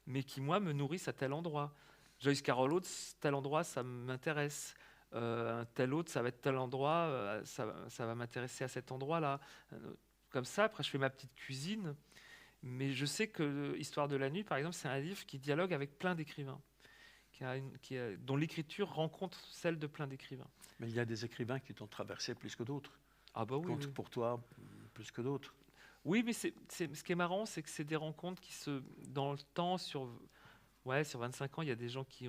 [SPEAKER 2] mais qui, moi, me nourrissent à tel endroit. Joyce Carol Oates, tel endroit, ça m'intéresse. Un tel autre, ça va être tel endroit, ça va m'intéresser à cet endroit-là. Comme ça, après, je fais ma petite cuisine. Mais je sais que Histoire de la nuit, par exemple, c'est un livre qui dialogue avec plein d'écrivains, dont l'écriture rencontre celle de plein d'écrivains.
[SPEAKER 1] Mais il y a des écrivains qui t'ont traversé plus que d'autres.
[SPEAKER 2] Ah bah oui,
[SPEAKER 1] comptent
[SPEAKER 2] oui.
[SPEAKER 1] pour toi plus que d'autres.
[SPEAKER 2] Oui, mais ce qui est marrant, c'est que c'est des rencontres dans le temps, sur 25 ans, il y a des gens qui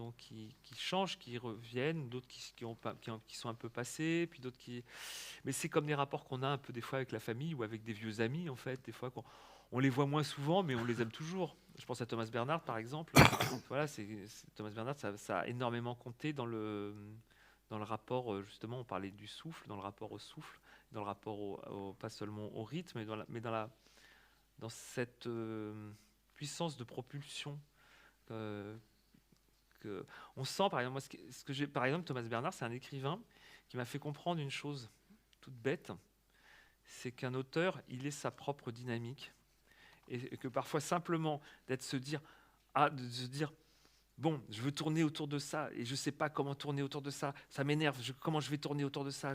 [SPEAKER 2] changent, qui reviennent, d'autres qui sont un peu passés, puis d'autres qui... Mais c'est comme des rapports qu'on a un peu des fois avec la famille ou avec des vieux amis, en fait. Des fois, on les voit moins souvent, mais on les aime toujours. Je pense à Thomas Bernhard, par exemple. Voilà, Thomas Bernhard, ça a énormément compté dans le rapport, justement, on parlait du souffle, dans le rapport au souffle, dans le rapport pas seulement au rythme, mais dans cette puissance de propulsion euh, on sent, par exemple, moi, ce que j'ai, par exemple, Thomas Bernhard, c'est un écrivain qui m'a fait comprendre une chose toute bête, c'est qu'un auteur, il est sa propre dynamique, et que parfois simplement de se dire, bon, je veux tourner autour de ça, et je sais pas comment tourner autour de ça, ça m'énerve, comment je vais tourner autour de ça,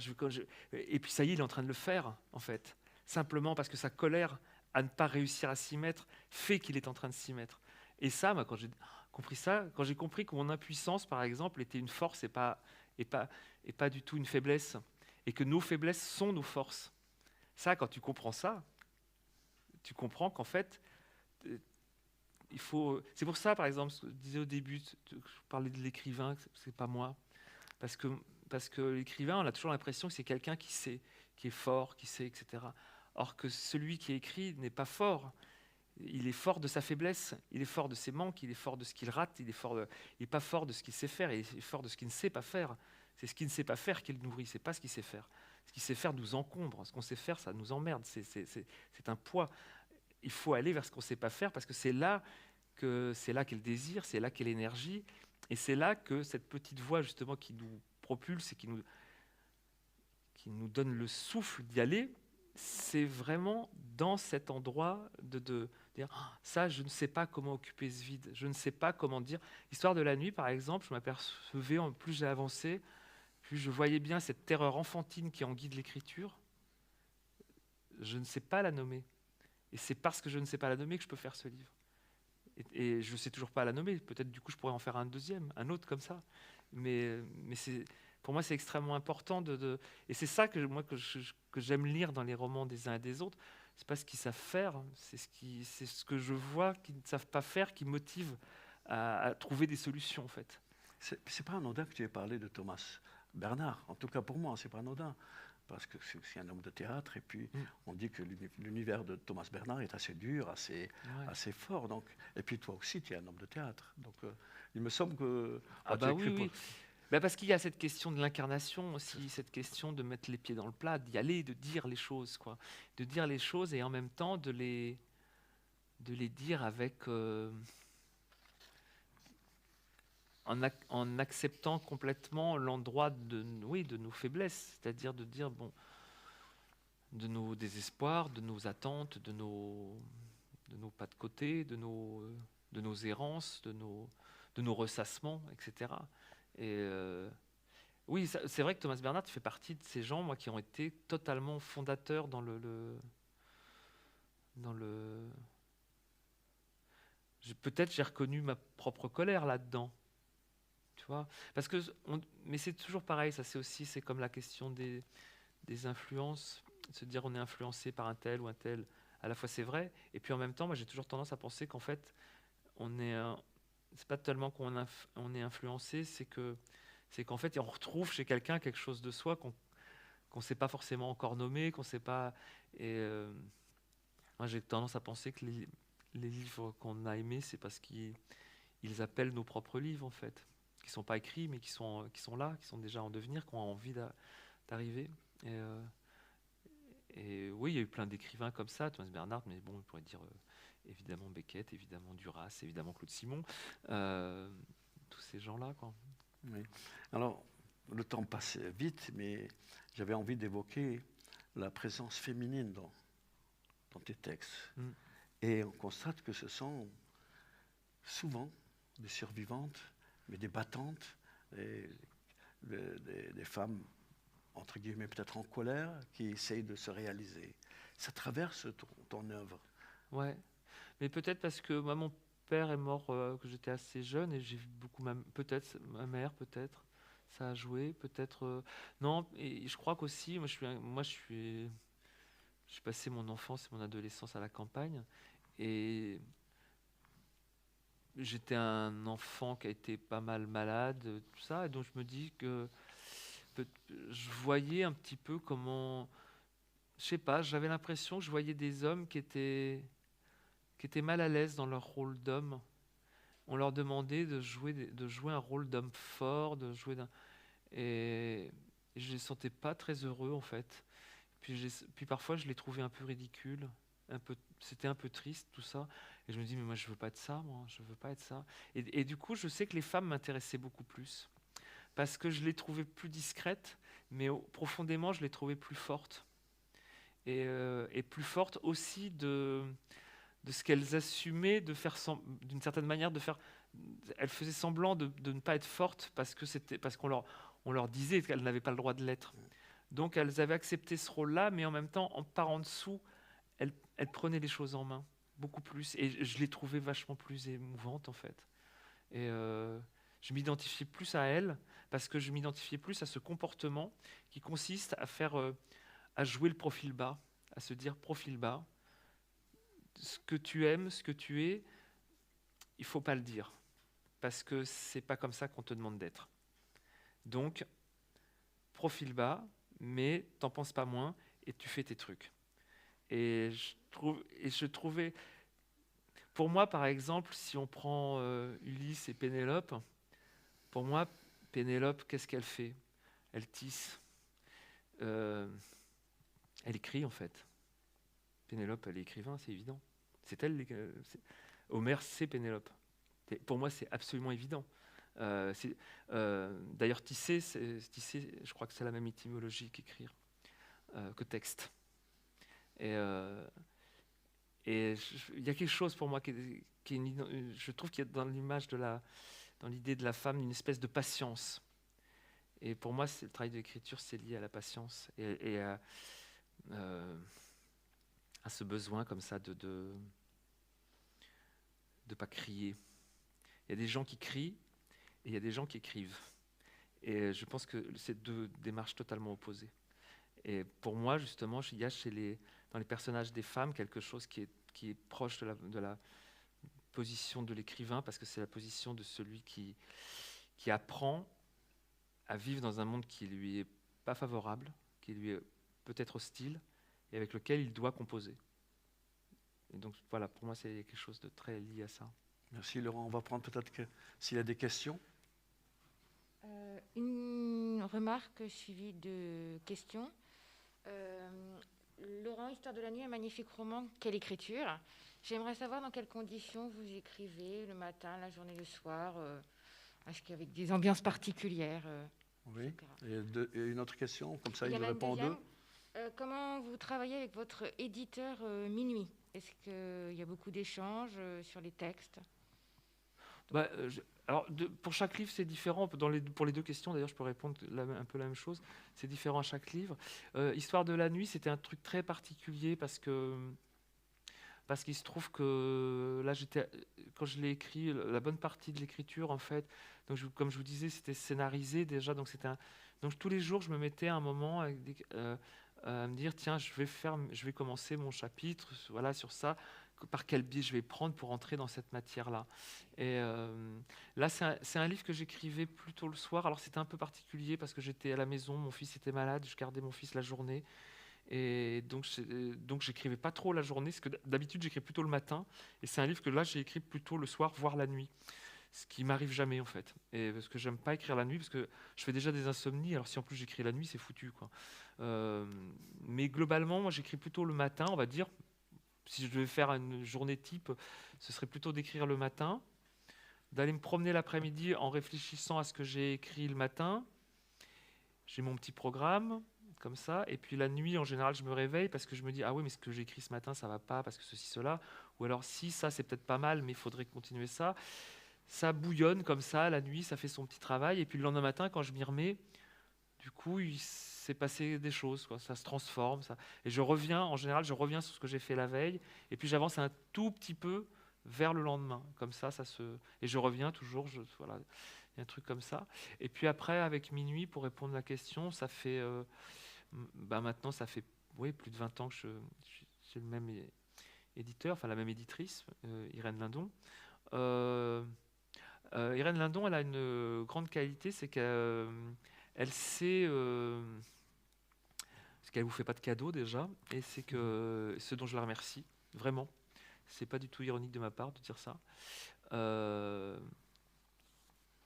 [SPEAKER 2] et puis ça y est, il est en train de le faire, en fait, simplement parce que sa colère à ne pas réussir à s'y mettre fait qu'il est en train de s'y mettre. Et ça, moi, quand j'ai compris ça, quand j'ai compris que mon impuissance, par exemple, était une force et pas, et pas du tout une faiblesse, et que nos faiblesses sont nos forces. Ça, quand tu comprends ça, tu comprends qu'en fait, euh, il faut. C'est pour ça, par exemple, ce que je disais au début, je parlais de l'écrivain, c'est pas moi, parce que parce que l'écrivain, on a toujours l'impression que c'est quelqu'un qui sait, qui est fort, qui sait, etc. Or que celui qui écrit n'est pas fort. Il est fort de sa faiblesse, il est fort de ses manques, il est fort de ce qu'il rate, il n'est pas fort de ce qu'il sait faire, il est fort de ce qu'il ne sait pas faire. C'est ce qu'il ne sait pas faire qui le nourrit, c'est pas ce qu'il sait faire. Ce qu'il sait faire nous encombre, ce qu'on sait faire, ça nous emmerde, c'est un poids. Il faut aller vers ce qu'on ne sait pas faire parce que c'est là qu'est le désir, c'est là qu'est l'énergie, et c'est là que cette petite voix justement qui nous propulse et qui nous donne le souffle d'y aller, c'est vraiment dans cet endroit de dire ah, ça, je ne sais pas comment occuper ce vide, je ne sais pas comment dire. L'histoire de la nuit, par exemple, je m'apercevais, plus j'ai avancé, plus je voyais bien cette terreur enfantine qui en guide l'écriture. Je ne sais pas la nommer. Et c'est parce que je ne sais pas la nommer que je peux faire ce livre. Et je ne sais toujours pas la nommer. Peut-être du coup, je pourrais en faire un deuxième, un autre comme ça. Mais pour moi, c'est extrêmement important et c'est ça que j'aime lire dans les romans des uns et des autres. C'est pas ce qu'ils savent faire, c'est ce que je vois qu'ils ne savent pas faire qui motive à trouver des solutions en fait.
[SPEAKER 1] C'est pas anodin que tu aies parlé de Thomas Bernhard. En tout cas pour moi, c'est pas anodin. Parce que c'est aussi un homme de théâtre. Et puis, on dit que l'univers de Thomas Bernhard est assez dur, assez fort. Donc, et puis, toi aussi, tu es un homme de théâtre. Donc, il me semble que...
[SPEAKER 2] Ah bah oui, oui. Bah parce qu'il y a cette question de l'incarnation aussi, cette question de mettre les pieds dans le plat, d'y aller, de dire les choses, quoi. De dire les choses et en même temps de les dire avec... en acceptant complètement l'endroit de nos faiblesses, c'est-à-dire de dire, bon, de nos désespoirs, de nos attentes, de nos pas de côté, de nos errances, de nos ressassements, etc. Et oui, c'est vrai que Thomas Bernhard fait partie de ces gens, moi, qui ont été totalement fondateurs dans peut-être j'ai reconnu ma propre colère là-dedans. Tu vois, mais c'est toujours pareil, ça c'est comme la question des influences, se dire on est influencé par un tel ou un tel, à la fois c'est vrai, et puis en même temps, moi j'ai toujours tendance à penser qu'en fait, c'est pas tellement on est influencé, c'est qu'en fait, on retrouve chez quelqu'un quelque chose de soi qu'on sait pas forcément encore nommer, qu'on sait pas. Et moi j'ai tendance à penser que les livres qu'on a aimés, c'est parce qu'ils appellent nos propres livres en fait, qui sont pas écrits mais qui sont là, qui sont déjà en devenir, qui ont envie d'arriver. Et oui, il y a eu plein d'écrivains comme ça, Thomas Bernhard, mais bon, on pourrait dire évidemment Beckett, évidemment Duras, évidemment Claude Simon, tous ces gens-là, quoi.
[SPEAKER 1] Oui. Alors, le temps passe vite, mais j'avais envie d'évoquer la présence féminine dans tes textes. Et on constate que ce sont souvent des survivantes, mais des battantes, des femmes, entre guillemets, peut-être en colère, qui essayent de se réaliser. Ça traverse ton œuvre.
[SPEAKER 2] Ouais, mais peut-être parce que moi, mon père est mort que j'étais assez jeune et j'ai vu beaucoup peut-être ma mère, peut-être. ça a joué, peut-être. Non, et je crois qu'aussi, j'ai passé mon enfance et mon adolescence à la campagne, et j'étais un enfant qui a été pas mal malade, tout ça, et donc je me dis que peut- je voyais un petit peu comment, je sais pas, j'avais l'impression que je voyais des hommes qui étaient mal à l'aise dans leur rôle d'homme. On leur demandait de jouer un rôle d'homme fort, et je les sentais pas très heureux en fait. Puis parfois je les trouvais un peu ridicules, c'était un peu triste tout ça. Et je me dis mais moi je veux pas être ça, moi, je veux pas être ça. Et du coup je sais que les femmes m'intéressaient beaucoup plus parce que je les trouvais plus discrètes, mais profondément je les trouvais plus fortes et plus fortes aussi de ce qu'elles assumaient de faire d'une certaine manière de faire. Elles faisaient semblant de ne pas être fortes parce qu'on leur disait qu'elles n'avaient pas le droit de l'être. Donc elles avaient accepté ce rôle-là, mais en même temps, par en dessous, elles prenaient les choses en main beaucoup plus. Et je les trouvais vachement plus émouvantes en fait. Et je m'identifiais plus à elles parce que je m'identifiais plus à ce comportement qui consiste à jouer le profil bas, à se dire profil bas. Ce que tu aimes, ce que tu es, il faut pas le dire parce que c'est pas comme ça qu'on te demande d'être. Donc profil bas, mais t'en penses pas moins et tu fais tes trucs. Et je trouvais, pour moi par exemple, si on prend Ulysse et Pénélope, pour moi Pénélope, qu'est-ce qu'elle fait? Elle tisse, euh, elle écrit en fait. Pénélope, elle est écrivain, c'est évident. C'est elle. Homère, c'est Pénélope. Pour moi, c'est absolument évident. D'ailleurs, tisser, je crois que c'est la même étymologie qu'écrire, que texte. Et il y a quelque chose pour moi je trouve qu'il y a dans l'image dans l'idée de la femme, une espèce de patience. Et pour moi, le travail de l'écriture, c'est lié à la patience et à ce besoin comme ça de pas crier. Il y a des gens qui crient et il y a des gens qui écrivent. Et je pense que c'est deux démarches totalement opposées. Et pour moi, justement, il y a dans les personnages des femmes quelque chose qui est proche de la position de l'écrivain, parce que c'est la position de celui qui apprend à vivre dans un monde qui lui est pas favorable, qui lui est peut-être hostile, et avec lequel il doit composer. Et donc voilà, pour moi, c'est quelque chose de très lié à ça.
[SPEAKER 1] Merci Laurent. On va prendre peut-être s'il y a des questions.
[SPEAKER 3] Une remarque suivie de questions. Laurent, Histoire de la nuit, un magnifique roman. Quelle écriture! J'aimerais savoir dans quelles conditions vous écrivez, le matin, la journée, le soir. Est-ce qu'avec des ambiances particulières
[SPEAKER 1] Oui. Et une autre question, comme ça il
[SPEAKER 3] y
[SPEAKER 1] répond aux deux.
[SPEAKER 3] Comment vous travaillez avec votre éditeur Minuit? Est-ce qu'il y a beaucoup d'échanges sur les textes?
[SPEAKER 2] Alors, pour chaque livre, c'est différent. Pour les deux questions, d'ailleurs, je peux répondre un peu la même chose. C'est différent à chaque livre. Histoire de la nuit, c'était un truc très particulier parce qu'il se trouve que là, quand je l'ai écrit, la bonne partie de l'écriture, en fait, donc comme je vous disais, c'était scénarisé déjà. Donc tous les jours, je me mettais à un moment à me dire, tiens, je vais commencer mon chapitre, voilà, sur ça. Par quel biais je vais prendre pour entrer dans cette matière-là. Et là, c'est un livre que j'écrivais plutôt le soir. Alors, c'était un peu particulier parce que j'étais à la maison, mon fils était malade, je gardais mon fils la journée. Et donc j'écrivais pas trop la journée, parce que d'habitude, j'écris plutôt le matin. Et c'est un livre que là, j'ai écrit plutôt le soir, voire la nuit. Ce qui m'arrive jamais, en fait. Et parce que j'aime pas écrire la nuit, parce que je fais déjà des insomnies. Alors, si en plus j'écris la nuit, c'est foutu, quoi. Mais globalement, moi, j'écris plutôt le matin, on va dire. Si je devais faire une journée type, ce serait plutôt d'écrire le matin, d'aller me promener l'après-midi en réfléchissant à ce que j'ai écrit le matin. J'ai mon petit programme, comme ça, et puis la nuit, en général, je me réveille parce que je me dis « Ah oui, mais ce que j'ai écrit ce matin, ça va pas, parce que ceci, cela. » Ou alors « Si, ça, c'est peut-être pas mal, mais il faudrait continuer ça. » Ça bouillonne comme ça, la nuit, ça fait son petit travail, et puis le lendemain matin, quand je m'y remets, du coup, il s'est passé des choses, quoi. Ça se transforme. Et en général, je reviens sur ce que j'ai fait la veille, et puis j'avance un tout petit peu vers le lendemain. Comme ça, et je reviens toujours. Voilà. Il y a un truc comme ça. Et puis après, avec Minuit, pour répondre à la question, ça fait maintenant, ça fait plus de 20 ans que j'ai le même éditeur, enfin la même éditrice, Irène Lindon. Irène Lindon, elle a une grande qualité, c'est qu'elle sait parce qu'elle vous fait pas de cadeaux déjà, et c'est que ce dont je la remercie vraiment. C'est pas du tout ironique de ma part de dire ça,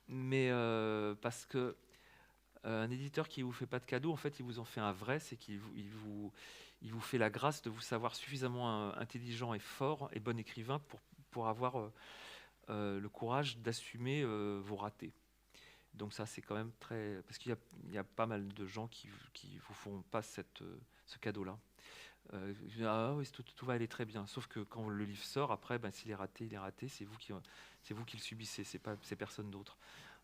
[SPEAKER 2] mais parce que un éditeur qui vous fait pas de cadeaux, en fait, il vous en fait un vrai, c'est qu'il il vous fait la grâce de vous savoir suffisamment intelligent et fort et bon écrivain pour avoir le courage d'assumer vos ratés. Donc ça, c'est quand même très... Parce qu'il y a pas mal de gens qui vous font pas ce cadeau-là. Ah oui, tout va aller très bien. Sauf que quand le livre sort, après, s'il est raté, il est raté. C'est vous qui le subissez, c'est personne d'autre.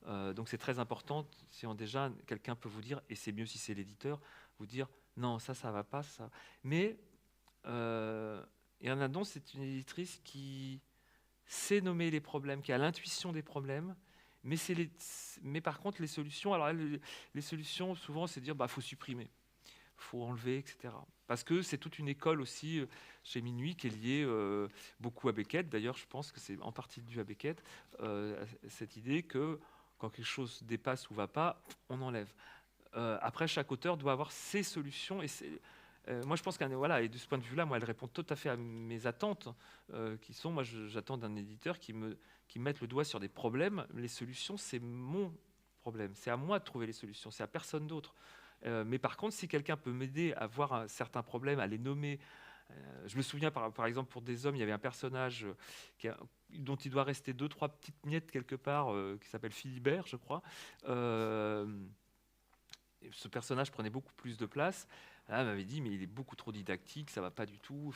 [SPEAKER 2] Donc c'est très important. Si déjà, quelqu'un peut vous dire, et c'est mieux si c'est l'éditeur, vous dire, non, ça va pas, ça. Mais Irène Lindon, c'est une éditrice qui sait nommer les problèmes, qui a l'intuition des problèmes, mais par contre, les solutions, alors les solutions, souvent, c'est dire, faut supprimer, faut enlever, etc. Parce que c'est toute une école aussi chez Minuit qui est liée beaucoup à Beckett. D'ailleurs, je pense que c'est en partie dû à Beckett, cette idée que quand quelque chose dépasse ou va pas, on enlève. Après, chaque auteur doit avoir ses solutions, et moi, je pense et de ce point de vue-là, moi, elle répond tout à fait à mes attentes, qui sont, moi, j'attends d'un éditeur qui mette le doigt sur des problèmes. Les solutions, c'est mon problème. C'est à moi de trouver les solutions, c'est à personne d'autre. Mais par contre, si quelqu'un peut m'aider à voir un certain problème, à les nommer, je me souviens, par exemple, pour Des Hommes, il y avait un personnage dont il doit rester 2-3 petites miettes quelque part, qui s'appelle Philibert, je crois. Ce personnage prenait beaucoup plus de place. Là, elle m'avait dit, mais il est beaucoup trop didactique, ça va pas du tout.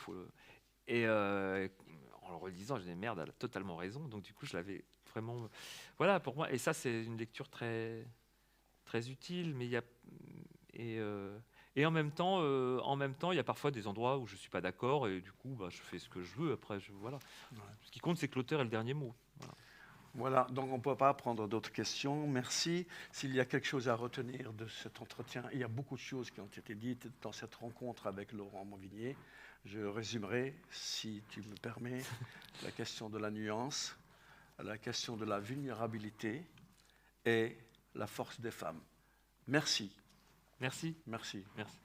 [SPEAKER 2] Et en le relisant, j'ai dit, merde, elle a totalement raison. Donc du coup, je l'avais vraiment... Voilà, pour moi, et ça, c'est une lecture très, très utile, mais il y a... Et en même temps, il y a parfois des endroits où je suis pas d'accord, et du coup, je fais ce que je veux. Après, voilà. Ouais. Ce qui compte, c'est que l'auteur ait le dernier mot.
[SPEAKER 1] Voilà, donc on ne peut pas prendre d'autres questions. Merci. S'il y a quelque chose à retenir de cet entretien, il y a beaucoup de choses qui ont été dites dans cette rencontre avec Laurent Mauvigné. Je résumerai, si tu me permets, la question de la nuance, la question de la vulnérabilité et la force des femmes. Merci.
[SPEAKER 2] Merci.
[SPEAKER 1] Merci.
[SPEAKER 2] Merci.